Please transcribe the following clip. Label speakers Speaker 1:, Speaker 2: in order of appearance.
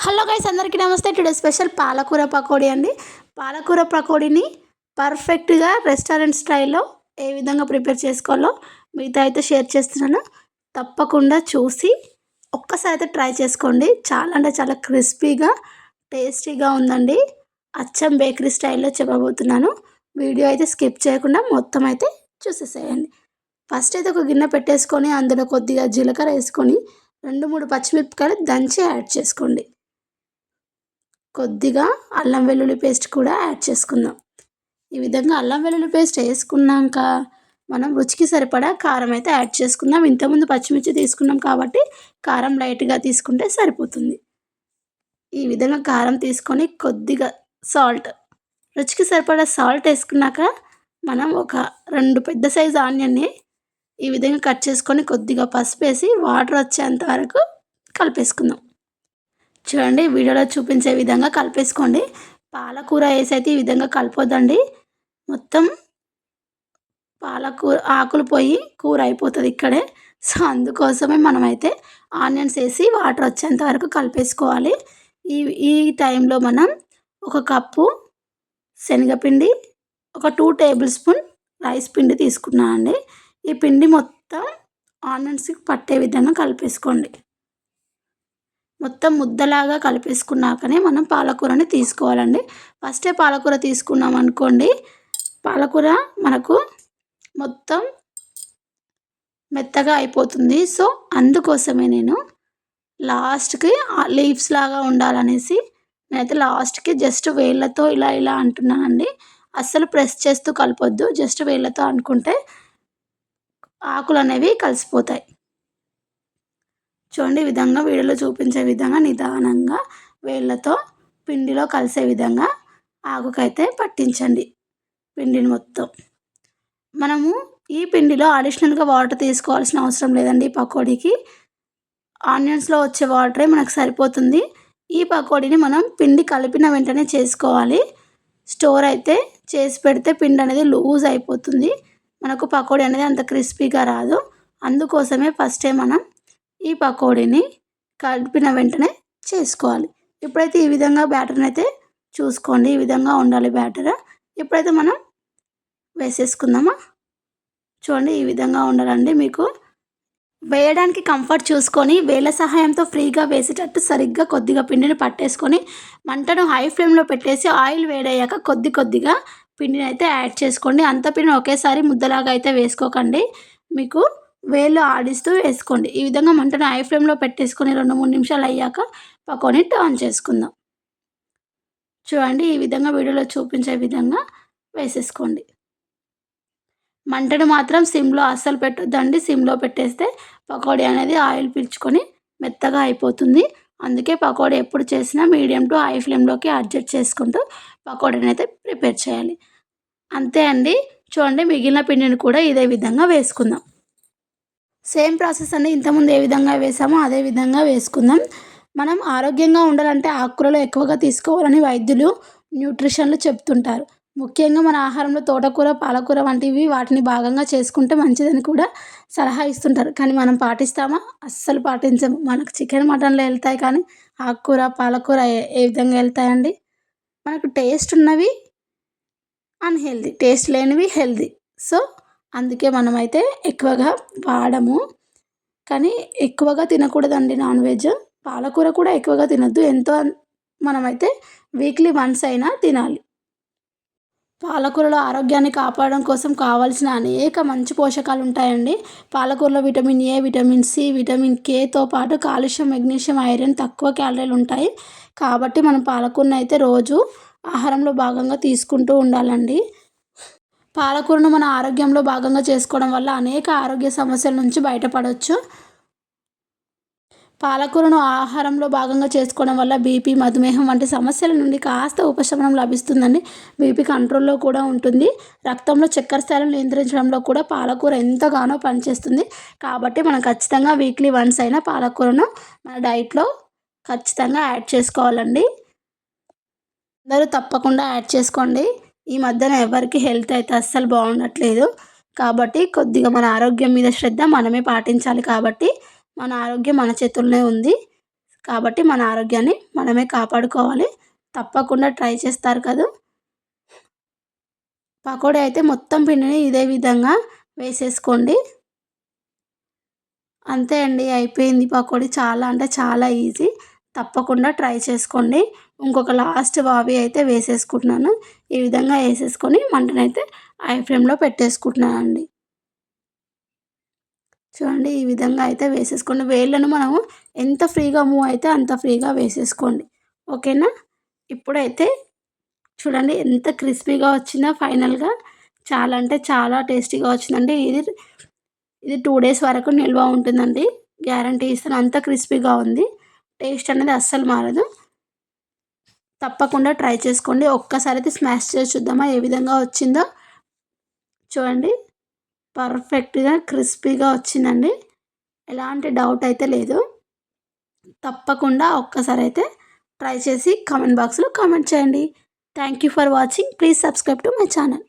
Speaker 1: Hello guys, అందరికీ నమస్తే. Today special పాలకూర పకోడీ అండి. పాలకూర పకోడీని పర్ఫెక్ట్గా రెస్టారెంట్ స్టైల్లో ఏ విధంగా ప్రిపేర్ చేసుకోవాలో మీతో అయితే షేర్ చేస్తున్నాను. తప్పకుండా చూసి ఒక్కసారి అయితే ట్రై చేసుకోండి. చాలా అంటే చాలా క్రిస్పీగా టేస్టీగా ఉందండి. అచ్చం బేకరీ స్టైల్లో చెప్పబోతున్నాను. వీడియో అయితే స్కిప్ చేయకుండా మొత్తం అయితే చూసేసేయండి. ఫస్ట్ అయితే ఒక గిన్నె పెట్టేసుకొని అందులో కొద్దిగా జీలకర్ర వేసుకొని 2-3 పచ్చిమిరపకాయలు దంచి యాడ్ చేసుకోండి. కొద్దిగా అల్లం వెల్లుల్లి పేస్ట్ కూడా యాడ్ చేసుకుందాం. ఈ విధంగా అల్లం వెల్లుల్లి పేస్ట్ వేసుకున్నాక మనం రుచికి సరిపడా కారం అయితే యాడ్ చేసుకుందాం. ఇంతకుముందు పచ్చిమిర్చి తీసుకున్నాం కాబట్టి కారం లైట్గా తీసుకుంటే సరిపోతుంది. ఈ విధంగా కారం తీసుకొని కొద్దిగా సాల్ట్, రుచికి సరిపడా సాల్ట్ వేసుకున్నాక మనం ఒక 2 పెద్ద సైజు ఆనియన్ని ఈ విధంగా కట్ చేసుకొని కొద్దిగా పసుపు వేసి వాటర్ వచ్చేంత వరకు కలిపేసుకుందాం. చూడండి, వీడియోలో చూపించే విధంగా కలిపేసుకోండి. పాలకూర వేసి అయితే ఈ విధంగా కలిపొద్దండి. మొత్తం పాలకూర ఆకులు పోయి కూర అయిపోతుంది ఇక్కడే. సో అందుకోసమే మనమైతే ఆనియన్స్ వేసి వాటర్ వచ్చేంత వరకు కలిపేసుకోవాలి. ఈ ఈ టైంలో మనం 1 కప్పు శనగపిండి, ఒక 2 టేబుల్ స్పూన్ రైస్ పిండి తీసుకున్నానండి. ఈ పిండి మొత్తం ఆనియన్స్కి పట్టే విధంగా కలిపేసుకోండి. మొత్తం ముద్దలాగా కలిపేసుకున్నాకనే మనం పాలకూరని తీసుకోవాలండి. ఫస్టే పాలకూర తీసుకున్నాం అనుకోండి, పాలకూర మనకు మొత్తం మెత్తగా అయిపోతుంది. సో అందుకోసమే నేను లాస్ట్కి లీవ్స్ లాగా ఉండాలనేసి నేనైతే లాస్ట్కి జస్ట్ వేళ్ళతో ఇలా ఇలా అంటున్నానండి. అస్సలు ప్రెస్ చేస్తూ కలపొద్దు. జస్ట్ వేళ్ళతో అనుకుంటే ఆకులు అనేవి కలిసిపోతాయి. చూడండి, ఈ విధంగా వీడియోలో చూపించే విధంగా నిదానంగా వేళ్ళతో పిండిలో కలిసే విధంగా ఆకుకైతే పట్టించండి పిండిని మొత్తం. మనము ఈ పిండిలో అడిషనల్గా వాటర్ తీసుకోవాల్సిన అవసరం లేదండి. ఈ పకోడీకి ఆనియన్స్లో వచ్చే వాటరే మనకు సరిపోతుంది. ఈ పకోడీని మనం పిండి కలిపిన వెంటనే చేసుకోవాలి. స్టోర్ అయితే చేసి పెడితే పిండి అనేది లూజ్ అయిపోతుంది. మనకు పకోడీ అనేది అంత క్రిస్పీగా రాదు. అందుకోసమే ఫస్టే మనం ఈ పకోడీని కలిపిన వెంటనే చేసుకోవాలి. ఇప్పుడైతే ఈ విధంగా బ్యాటర్ని అయితే చూసుకోండి. ఈ విధంగా ఉండాలి బ్యాటర్. ఇప్పుడైతే మనం వేసేసుకుందామా. చూడండి, ఈ విధంగా ఉండాలండి. మీకు వేయడానికి కంఫర్ట్ చూసుకొని వేళ్ళ సహాయంతో ఫ్రీగా వేసేటట్టు సరిగ్గా కొద్దిగా పిండిని పట్టేసుకొని మంటను హై ఫ్లేమ్లో పెట్టేసి ఆయిల్ వేడయ్యాక కొద్దిగా పిండిని అయితే యాడ్ చేసుకోండి. అంత పిండిని ఒకేసారి ముద్దలాగా అయితే వేసుకోకండి. మీకు వేళ్ళు ఆడిస్తూ వేసుకోండి. ఈ విధంగా మంటను హై ఫ్లేమ్లో పెట్టేసుకొని 2-3 నిమిషాలు అయ్యాక పకోడీని టర్న్ చేసుకుందాం. చూడండి, ఈ విధంగా వీడియోలో చూపించే విధంగా వేసేసుకోండి. మంటను మాత్రం సిమ్లో అస్సలు పెట్టొద్దండి. సిమ్లో పెట్టేస్తే పకోడీ అనేది ఆయిల్ పీల్చుకొని మెత్తగా అయిపోతుంది. అందుకే పకోడీ ఎప్పుడు చేసినా మీడియం టు హై ఫ్లేమ్లోకి అడ్జస్ట్ చేసుకుంటూ పకోడీని అయితే ప్రిపేర్ చేయాలి. అంతే అండి. చూడండి, మిగిలిన పిండిని కూడా ఇదే విధంగా వేసుకుందాం. సేమ్ ప్రాసెస్ అండి. ఇంతకుముందు ఏ విధంగా వేసామో అదే విధంగా వేసుకుందాం. మనం ఆరోగ్యంగా ఉండాలంటే ఆకుకూరలు ఎక్కువగా తీసుకోవాలని వైద్యులు, న్యూట్రిషన్లు చెప్తుంటారు. ముఖ్యంగా మన ఆహారంలో తోటకూర, పాలకూర వంటివి వాటిని భాగంగా చేసుకుంటే మంచిదని కూడా సలహా ఇస్తుంటారు. కానీ మనం పాటిస్తామా? అస్సలు పాటించము. మనకు చికెన్, మటన్లో వెళ్తాయి కానీ ఆకుకూర, పాలకూర ఏ విధంగా వెళ్తాయండి? మనకు టేస్ట్ ఉన్నవి అన్హెల్దీ, టేస్ట్ లేనివి హెల్దీ. సో అందుకే మనమైతే ఎక్కువగా వాడము. కానీ ఎక్కువగా తినకూడదండి నాన్ వెజ్. పాలకూర కూడా ఎక్కువగా తినొద్దు. ఎంతో మనమైతే వీక్లీ వన్స్ అయినా తినాలి. పాలకూరలో ఆరోగ్యాన్ని కాపాడడం కోసం కావాల్సిన అనేక మంచి పోషకాలు ఉంటాయండి. పాలకూరలో vitamin A, vitamin C, vitamin కేతో పాటు కాల్షియం, మెగ్నీషియం, ఐరన్, తక్కువ క్యాలరీలు ఉంటాయి. కాబట్టి మనం పాలకూరను అయితే రోజు ఆహారంలో భాగంగా తీసుకుంటూ ఉండాలండి. పాలకూరను మన ఆరోగ్యంలో భాగంగా చేసుకోవడం వల్ల అనేక ఆరోగ్య సమస్యల నుంచి బయటపడవచ్చు. పాలకూరను ఆహారంలో భాగంగా చేసుకోవడం వల్ల బీపీ, మధుమేహం వంటి సమస్యల నుండి కాస్త ఉపశమనం లభిస్తుందండి. బీపీ కంట్రోల్లో కూడా ఉంటుంది. రక్తంలో చక్కెర స్థాయిలను నియంత్రించడంలో కూడా పాలకూర ఎంతగానో పనిచేస్తుంది. కాబట్టి మనం ఖచ్చితంగా వీక్లీ వన్స్ అయినా పాలకూరను మన డైట్లో ఖచ్చితంగా యాడ్ చేసుకోవాలండి. అందరూ తప్పకుండా యాడ్ చేసుకోండి. ఈ మధ్యన ఎవరికి హెల్త్ అయితే అస్సలు బాగుండట్లేదు. కాబట్టి కొద్దిగా మన ఆరోగ్యం మీద శ్రద్ధ మనమే పాటించాలి. కాబట్టి మన ఆరోగ్యం మన చేతుల్లోనే ఉంది. కాబట్టి మన ఆరోగ్యాన్ని మనమే కాపాడుకోవాలి. తప్పకుండా ట్రై చేస్తారు కదూ! పకోడీ అయితే మొత్తం పిండిని ఇదే విధంగా వేసేసుకోండి. అంతే అండి, అయిపోయింది పకోడీ. చాలా అంటే చాలా ఈజీ. తప్పకుండా ట్రై చేసుకోండి. ఇంకొక లాస్ట్ బాబీ అయితే వేసేసుకుంటున్నాను. ఈ విధంగా వేసేసుకొని మంటనైతే హై ఫ్లేమ్‌లో పెట్టేసుకుంటున్నానండి. చూడండి, ఈ విధంగా అయితే వేసేసుకోండి. వేళ్ళను మనము ఎంత ఫ్రీగా మూవ్ అయితే అంత ఫ్రీగా వేసేసుకోండి. ఓకేనా? ఇప్పుడైతే చూడండి ఎంత క్రిస్పీగా వచ్చిందో ఫైనల్‌గా. చాలా అంటే చాలా టేస్టీగా వచ్చిందండి. ఇది ఇది 2 డేస్ వరకు నిల్వ ఉంటుందండి. గ్యారంటీ ఇస్తాను. అంత క్రిస్పీగా ఉంది. టేస్ట్ అనేది అస్సలు మారదు. తప్పకుండా ట్రై చేసుకోండి. ఒక్కసారైతే స్మాష్ చేసి చూద్దామా ఏ విధంగా వచ్చిందో. చూడండి, పర్ఫెక్ట్‌గా క్రిస్పీగా వచ్చిందండి. ఎలాంటి డౌట్ అయితే లేదు. తప్పకుండా ఒక్కసారైతే ట్రై చేసి కామెంట్ బాక్స్‌లో కామెంట్ చేయండి. Thank you for watching. Please subscribe to my channel.